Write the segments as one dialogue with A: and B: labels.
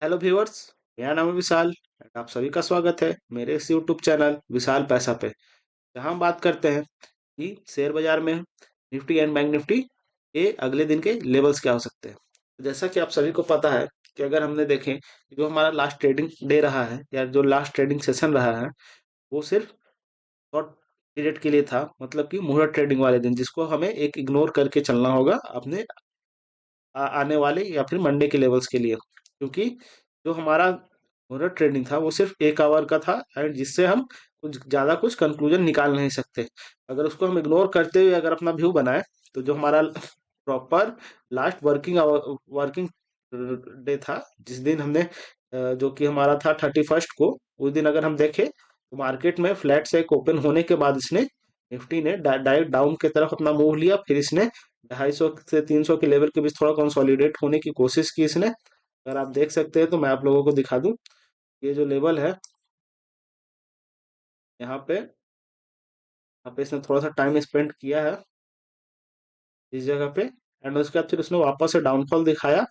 A: Hello viewers. मेरा नाम है विशाल and आप सभी का स्वागत है मेरे इस यूट्यूब चैनल विशाल पैसा पे, जहां हम बात करते हैं कि शेयर बाजार में निफ्टी एंड बैंक निफ्टी के अगले दिन के लेवल्स क्या हो सकते हैं। तो जैसा कि आप सभी को पता है कि अगर हमने देखें कि जो हमारा लास्ट ट्रेडिंग डे रहा है या जो लास्ट ट्रेडिंग सेशन रहा है वो सिर्फ शॉर्ट पीरियड के लिए था, मतलब कि मुहूर्त ट्रेडिंग वाले दिन, जिसको हमें एक इग्नोर करके चलना होगा अपने आने वाले या फिर मंडे के लेवल्स के लिए, क्योंकि जो हमारा मुहूर्त ट्रेडिंग था वो सिर्फ 1 आवर का था एंड जिससे हम कुछ ज़्यादा कुछ कंक्लूजन निकाल नहीं सकते। अगर उसको हम इग्नोर करते हुए अगर अपना व्यू बनाए तो जो हमारा प्रॉपर लास्ट वर्किंग डे था, जिस दिन हमने जो कि हमारा था 31st को, उस दिन अगर हम देखें तो मार्केट में फ्लैट से एक ओपन होने के बाद इसने निफ्टी ने डायरेक्ट डाउन की तरफ अपना मूव लिया, फिर इसने 250 से 300 के लेवल के बीच थोड़ा कंसोलिडेट होने की कोशिश की इसने। अगर आप देख सकते हैं तो मैं आप लोगों को दिखा दूं, ये जो लेवल है यहाँ पे यहाँ पे इसने थोड़ा सा टाइम स्पेंड किया है इस जगह पे, एंड उसके बाद फिर उसने वापस से डाउनफॉल दिखाया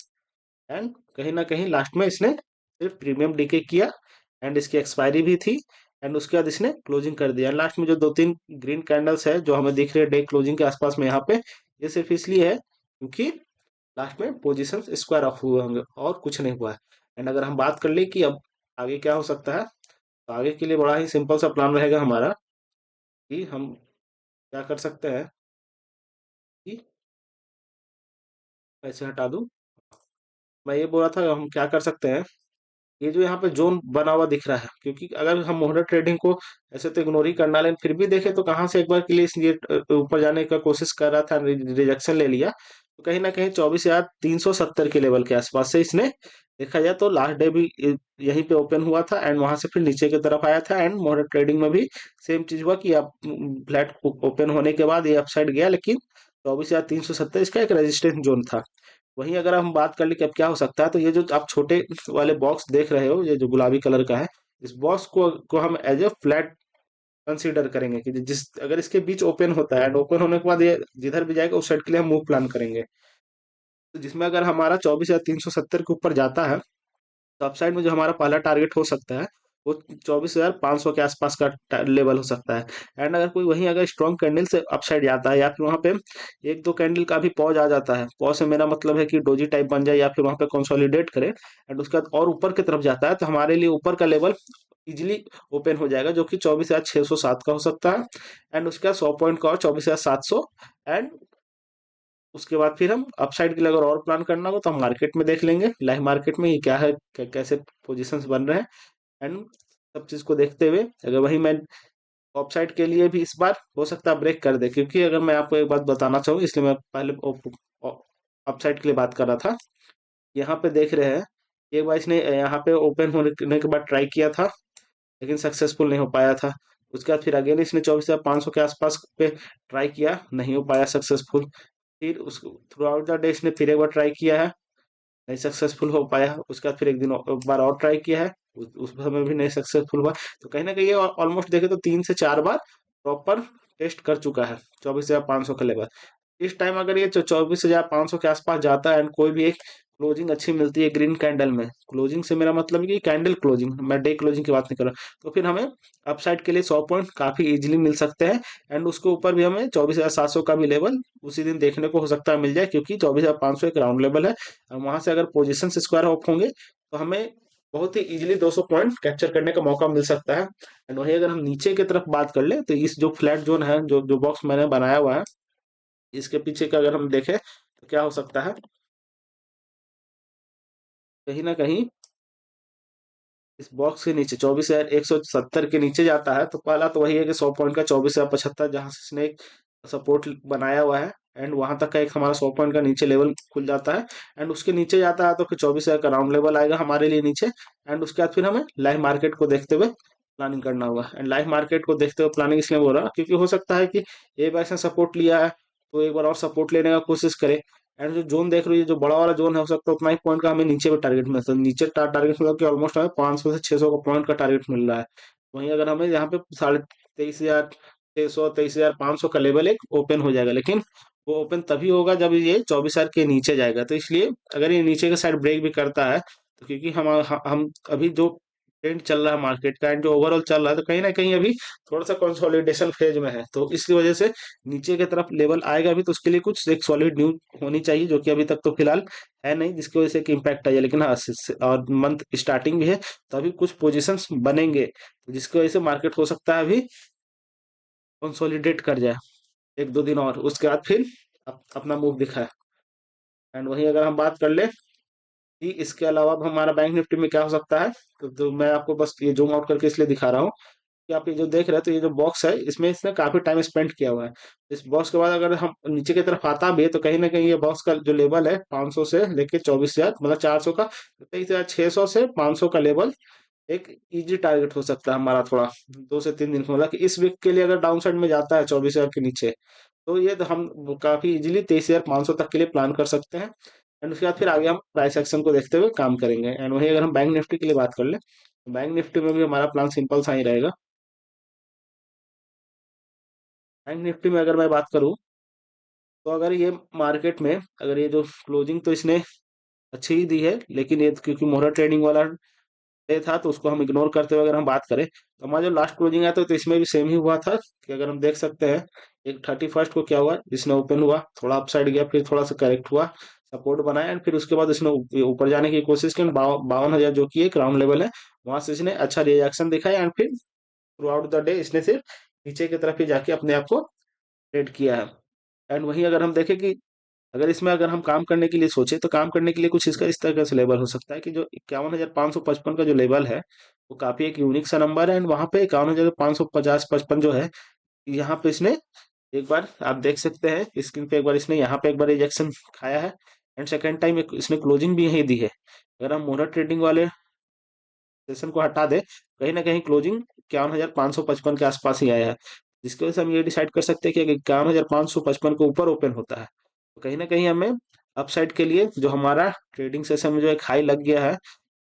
A: एंड कहीं ना कहीं लास्ट में इसने सिर्फ प्रीमियम डीके किया एंड इसकी एक्सपायरी भी थी एंड उसके बाद इसने क्लोजिंग कर दिया। लास्ट में जो दो तीन ग्रीन कैंडल्स है जो हमें दिख रहे हैं डे क्लोजिंग के आसपास में यहाँ पे, ये सिर्फ इसलिए है क्योंकि लास्ट में पोजीशन स्क्वायर ऑफ हुए होंगे और कुछ नहीं हुआ है। एंड अगर हम बात कर ले कि अब आगे क्या हो सकता है, तो आगे के लिए बड़ा ही सिंपल सा प्लान रहेगा हमारा कि हम क्या कर सकते हैं कि ऐसे हटा दूं। मैं ये बोल रहा था हम क्या कर सकते हैं, ये जो यहाँ पे जोन बना हुआ दिख रहा है, क्योंकि अगर हम मोहडा ट्रेडिंग को ऐसे तो इग्नोर ही करना, लेकिन फिर भी देखें तो कहाँ से एक बार के लिए ये ऊपर जाने का कोशिश कर रहा था, रिजेक्शन ले लिया, तो कहीं ना कहीं 24,370 के लेवल के आसपास से इसने देखा जाए तो लास्ट डे भी यहीं पे ओपन हुआ था एंड वहां से फिर नीचे की तरफ आया था एंड मोहडा ट्रेडिंग में भी सेम चीज हुआ कि अब फ्लैट ओपन होने के बाद ये अपसाइड गया, लेकिन 24,370 इसका एक रेजिस्टेंस जोन था। वहीं अगर हम बात कर ले कि अब क्या हो सकता है, तो ये जो आप छोटे वाले बॉक्स देख रहे हो, ये जो गुलाबी कलर का है, इस बॉक्स को हम एज ए फ्लैट कंसीडर करेंगे कि जिस अगर इसके बीच ओपन होता है एंड ओपन होने के बाद ये जिधर भी जाएगा उस साइड के लिए हम मूव प्लान करेंगे। तो जिसमें अगर हमारा 24,370 के ऊपर जाता है तो अपसाइड में जो हमारा पहला टारगेट हो सकता है वो 24,500 के आसपास का लेवल हो सकता है। एंड अगर कोई वहीं अगर स्ट्रॉन्ग कैंडल से अपसाइड जाता है या फिर वहां पे एक दो कैंडल का भी पॉज आ जाता है, पॉज से मेरा मतलब है कि डोजी टाइप बन जाए या फिर वहां पे कंसोलिडेट करे एंड उसके बाद और ऊपर की तरफ जाता है, तो हमारे लिए ऊपर का लेवल इजिली ओपन हो जाएगा, जो कि 24,607 का हो सकता है एंड उसके बाद 100 पॉइंट का और 24,700। एंड उसके बाद फिर हम अपसाइड के लिए अगर और प्लान करना हो तो हम मार्केट में देख लेंगे, लाइव मार्केट में ये क्या है, कैसे पोजीशंस बन रहे हैं एंड सब चीज को देखते हुए अगर वही मैं ऑफसाइड के लिए भी इस बार हो सकता है ब्रेक कर दे, क्योंकि अगर मैं आपको एक बात बताना चाहूँ इसलिए मैं पहले अपसाइड के लिए बात कर रहा था। यहाँ पे देख रहे हैं एक बार इसने यहाँ पे ओपन होने के बाद ट्राई किया था लेकिन सक्सेसफुल नहीं हो पाया था। उसके बाद फिर अगेन इसने 24,500 के आसपास पे ट्राई किया, नहीं हो पाया सक्सेसफुल। फिर उस थ्रू आउट द डे इसने फिर एक बार ट्राई किया है, नहीं सक्सेसफुल हो पाया। उसके बाद फिर एक बार और ट्राई किया है, उस समय भी नहीं सक्सेसफुल हुआ। तो कहीं ना कहीं ये ऑलमोस्ट देखे तो 3 से 4 बार प्रॉपर टेस्ट कर चुका है 24,500 का लेवल। इस टाइम अगर ये 24,500 के आसपास जाता है एंड कोई भी एक क्लोजिंग अच्छी मिलती है ग्रीन कैंडल में, क्लोजिंग से मेरा मतलब है कि कैंडल क्लोजिंग, मैं डे क्लोजिंग की बात नहीं कर रहा, तो फिर हमें अपसाइड के लिए 100 पॉइंट काफी इजीली मिल सकते हैं एंड उसके ऊपर भी हमें 24,700 का भी लेवल उसी दिन देखने को हो सकता है मिल जाए, क्योंकि 24,500 एक राउंड लेवल है। वहां से अगर पोजिशन स्क्वायर ऑफ होंगे तो हमें बहुत ही इजीली 200 पॉइंट कैप्चर करने का मौका मिल सकता है। एंड वही अगर हम नीचे की तरफ बात कर ले तो इस जो फ्लैट जोन है, जो जो बॉक्स मैंने बनाया हुआ है, इसके पीछे का अगर हम देखें तो क्या हो सकता है, कहीं ना कहीं इस बॉक्स के नीचे 24,170 के नीचे जाता है, तो पहला तो वही है कि 100 पॉइंट का 24,075 जहां से इसने एक सपोर्ट बनाया हुआ है एंड वहां तक का एक हमारा 100 पॉइंट का नीचे लेवल खुल जाता है एंड उसके नीचे जाता है तो फिर 24,000 का राउंड लेवल आएगा हमारे लिए नीचे। एंड उसके बाद फिर हमें लाइव मार्केट को देखते हुए प्लानिंग करना होगा। एंड लाइव मार्केट को देखते हुए प्लानिंग इसलिए बोल रहा क्योंकि हो सकता है कि एक बार इसने सपोर्ट लिया है तो एक बार और सपोर्ट लेने का कोशिश करे एंड जो जोन देख रही है, जो बड़ा वाला जोन है, हो सकता है उतना ही पॉइंट का हमें नीचे भी टारगेट मिल सकता है। नीचे टारगेट मिला कि ऑलमोस्ट हमें 500 से 600 का पॉइंट का टारगेट मिल रहा है। वहीं अगर हमें यहाँ पे 23,600 23,500 का लेवल एक ओपन हो जाएगा, लेकिन वो ओपन तभी होगा जब ये 24,000 के नीचे जाएगा। तो इसलिए अगर ये नीचे के साइड ब्रेक भी करता है तो क्योंकि हम अभी जो ट्रेंड चल रहा है मार्केट का एंड जो ओवरऑल चल रहा है, तो कहीं ना कहीं अभी थोड़ा सा कंसोलिडेशन फेज में है, तो इसकी वजह से नीचे की तरफ लेवल आएगा भी, तो उसके लिए कुछ एक सॉलिड न्यूज होनी चाहिए, जो कि अभी तक तो फिलहाल है नहीं, जिसकी वजह से एक इम्पैक्ट आइए। लेकिन हाँ, और मंथ स्टार्टिंग भी है, तो अभी कुछ पोजिशंस बनेंगे, तो जिसकी वजह से मार्केट हो सकता है अभी कंसोलिडेट कर जाए एक दो दिन और, उसके बाद फिर अपना मूव दिखाए। एंड वहीं अगर हम बात कर ले कि इसके अलावा अब हमारा बैंक निफ्टी में क्या हो सकता है, तो मैं आपको बस ये जूम आउट करके इसलिए दिखा रहा हूँ कि आप ये जो देख रहे हैं, तो ये जो बॉक्स है, इसमें इसने काफी टाइम स्पेंड किया हुआ है। इस बॉक्स के बाद अगर हम नीचे की तरफ आता भी है, तो कहीं ना कहीं ये बॉक्स का जो लेवल है 500 से लेके 24,000, मतलब 400 का, 23,600 से 500 का लेवल एक इजी टारगेट हो सकता है हमारा, थोड़ा 2 से 3 दिन का, मतलब कि इस वीक के लिए अगर डाउन साइड में जाता है 24,000 के नीचे, तो ये तो हम काफी इजीली 23,500 तक के लिए प्लान कर सकते हैं। एंड उसके बाद फिर आगे हम प्राइस एक्शन को देखते हुए काम करेंगे। एंड वही अगर हम बैंक निफ्टी के लिए बात कर ले, तो बैंक निफ्टी में भी हमारा प्लान सिंपल सा ही रहेगा। बैंक निफ्टी में अगर मैं बात करूं, तो अगर ये मार्केट में अगर ये जो क्लोजिंग तो इसने अच्छी ही दी है, लेकिन ये क्योंकि मोहरा ट्रेडिंग वाला डे था, तो उसको हम इग्नोर करते हुए अगर हम बात करें, तो हमारा जो लास्ट क्लोजिंग आया था, तो इसमें भी सेम ही हुआ था कि अगर हम देख सकते हैं, एक 31st को क्या हुआ, इसने ओपन हुआ, थोड़ा अपसाइड गया, फिर थोड़ा सा करेक्ट हुआ, सपोर्ट बनाया, एंड फिर उसके बाद इसने ऊपर जाने की कोशिश की। 52,000 जो कि एक राउंड लेवल है, वहां से इसने अच्छा रिएक्शन दिखाया, एंड फिर थ्रू आउट द डे इसने सिर्फ नीचे की तरफ ही जाके अपने आप को ट्रेड किया है। एंड वहीं अगर हम देखें कि अगर इसमें अगर हम काम करने के लिए सोचे, तो काम करने के लिए कुछ इसका इस तरह से लेवल हो सकता है कि जो 51,555 का जो लेवल है, वो काफी एक यूनिक सा नंबर है, एंड वहां पे 51,550-55 जो है, यहाँ पे इसने एक बार आप देख सकते हैं स्क्रीन पे, एक बार इसने यहाँ पे एक बार रिजेक्शन खाया है, एंड सेकेंड टाइम इसने क्लोजिंग भी यही दी है। अगर हम मोनर ट्रेडिंग वाले सेशन को हटा दे, कहीं ना कहीं क्लोजिंग 51,555 के आसपास ही आया है, जिसकी वजह से हम ये डिसाइड कर सकते हैं कि अगर 51,555 के ऊपर ओपन होता है, तो कहीं ना कहीं हमें अपसाइड के लिए जो हमारा ट्रेडिंग सेशन में जो एक हाई लग गया है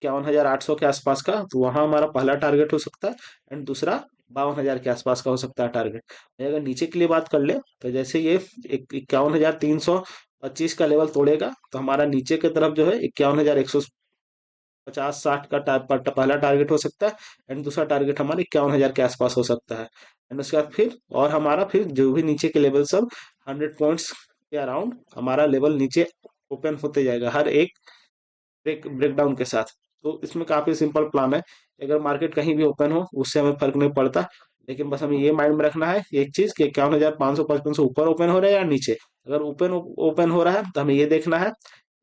A: 51,800 के आसपास का, तो वहां हमारा पहला टारगेट हो सकता है, एंड दूसरा 52,000 के आसपास का हो सकता है टारगेट। अगर नीचे के लिए बात कर ले, तो जैसे ये 51,325 का लेवल तोड़ेगा, तो हमारा नीचे की तरफ जो है 51,150-60 का पहला टारगेट हो सकता है, एंड दूसरा टारगेट हमारे 51,000 के आसपास हो सकता है। एंड उसके बाद फिर और हमारा फिर जो भी नीचे के लेवल सब 100 पॉइंट्स के अराउंड हमारा लेवल नीचे ओपन होते जाएगा, हर एक ब्रेकडाउन के साथ। तो इसमें काफी सिंपल प्लान है, अगर मार्केट कहीं भी ओपन हो उससे हमें फर्क नहीं पड़ता, लेकिन बस हमें ये माइंड में रखना है एक चीज कि 51,555 से ऊपर ओपन हो रहा है या नीचे। अगर ओपन ओपन हो रहा है, तो हमें ये देखना है,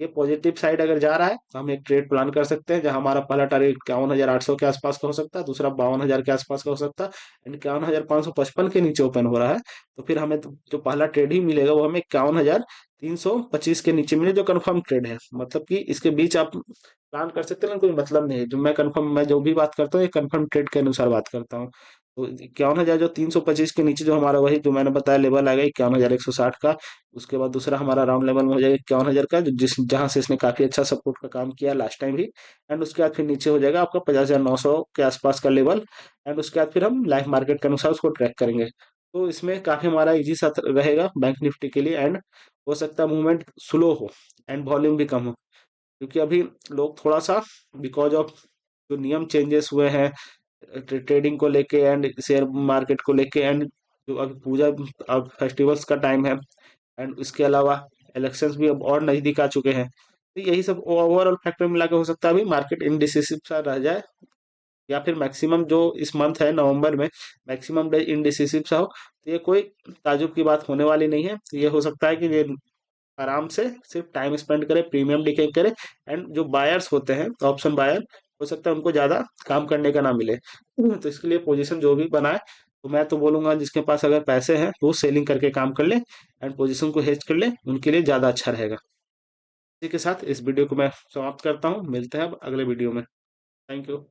A: ये पॉजिटिव साइड अगर जा रहा है, तो हम एक ट्रेड प्लान कर सकते हैं, जहां हमारा पहला टारगेट 51,800 के आसपास का हो सकता है, दूसरा 52,000 के आसपास का हो सकता है, एंड 51,555 के नीचे ओपन हो रहा है, तो फिर हमें जो पहला ट्रेड ही मिलेगा, वो हमें 51,325 के नीचे मिले, जो कंफर्म ट्रेड है। मतलब कि इसके बीच आप प्लान कर सकते हैं ना, कोई मतलब नहीं है, जो मैं जो भी बात करता हूँ, ये कंफर्म ट्रेड के अनुसार बात करता हूँ। तो 51,000 जो 325 के नीचे जो हमारा, वही जो मैंने बताया लेवल आएगा 51,160 का। उसके बाद दूसरा हमारा राउंड लेवल में हो जाएगा 51,000 का, जो जिस जहां से इसने काफी अच्छा सपोर्ट का काम किया लास्ट टाइम भी। एंड उसके बाद फिर नीचे हो जाएगा आपका 50,900 के आसपास का लेवल। एंड उसके बाद फिर हम लाइव मार्केट के अनुसार उसको ट्रैक करेंगे। तो इसमें काफी हमारा इजी सा रहेगा बैंक निफ्टी के लिए, एंड हो सकता है मूवमेंट स्लो हो एंड वॉल्यूम भी कम हो, क्योंकि अभी लोग थोड़ा सा बिकॉज ऑफ जो नियम चेंजेस हुए हैं ट्रेडिंग को लेके एंड शेयर मार्केट को लेके, एंड जो अभी पूजा अब फेस्टिवल्स का टाइम है, एंड उसके अलावा इलेक्शंस भी अब और नजदीक आ चुके हैं, तो यही सब ओवरऑल फैक्टर मिला के हो सकता है अभी मार्केट इनडिसिसिव सा रह जाए, या फिर मैक्सिमम जो इस मंथ है नवंबर में मैक्सिमम डे इनडिसिसिव सा हो। तो ये कोई ताजुब की बात होने वाली नहीं है, तो ये हो सकता है कि ये आराम से सिर्फ टाइम स्पेंड करे, प्रीमियम डिके करे, एंड जो बायर्स होते हैं ऑप्शन बायर, हो सकता है उनको ज्यादा काम करने का ना मिले। तो इसके लिए पोजीशन जो भी बनाए, तो मैं तो बोलूंगा जिसके पास अगर पैसे हैं तो वो सेलिंग करके काम कर ले एंड पोजीशन को हेज कर ले, उनके लिए ज्यादा अच्छा रहेगा। इसी के साथ इस वीडियो को मैं समाप्त करता हूँ, मिलते हैं अब अगले वीडियो में। Thank you.